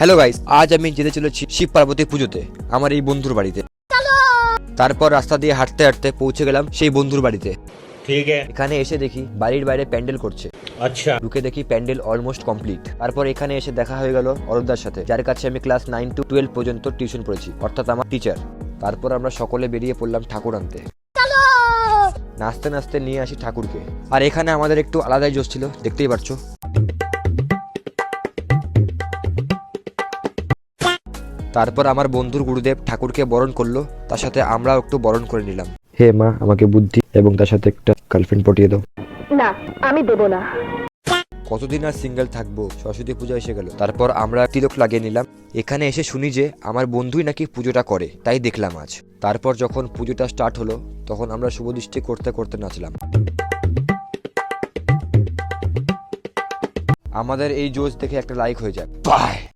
Hello guys, আজ আমি যেতে চলেছি শিব পার্বতী পুজোতে আমার এই বন্ধুর বাড়িতে। তারপর রাস্তা দিয়ে হাঁটতে হাঁটতে পৌঁছে গেলাম সেই বন্ধুর বাড়িতে। ঠিক আছে। এখানে এসে দেখি বাড়ির বাইরে প্যান্ডেল করছে। আচ্ছা। ঢুকে দেখি প্যান্ডেল অলমোস্ট কমপ্লিট। তারপর এখানে এসে দেখা হয়ে গেল অরদার সাথে, যার কাছে আমি ক্লাস 9 to 12 পর্যন্ত টিউশন পড়েছি, অর্থাৎ আমার টিচার। তারপর আমরা সকলে বেরিয়ে পড়লাম ঠাকুর আনতে। নাচতে নাচতে নিয়ে আসি ঠাকুরকে। আর এখানে আমাদের একটু আলাদাই জোশ ছিল, দেখতেই পারছো। তারপর আমার বন্ধুর গুরুদেব ঠাকুরকে বরণ করলো, তার সাথে আমরাও একটু বরণ করে নিলাম। হে মা, আমাকে বুদ্ধি এবং তার সাথে একটা গার্লফ্রেন্ড পটিয়ে দাও। না, আমি দেবো না। কতদিন আর সিঙ্গেল থাকবো, সরস্বতী পূজা এসে গেল। তারপর আমরা তিলক লাগিয়ে নিলাম। এখানে এসে শুনি যে আমার বন্ধুই নাকি পুজোটা করে, তাই দেখলাম আজ। তারপর যখন পুজোটা স্টার্ট হলো, তখন আমরা শুভদৃষ্টি করতে করতে নাচলাম। আমাদের এই জোশ দেখে একটা লাইক হয়ে যাক। বাই।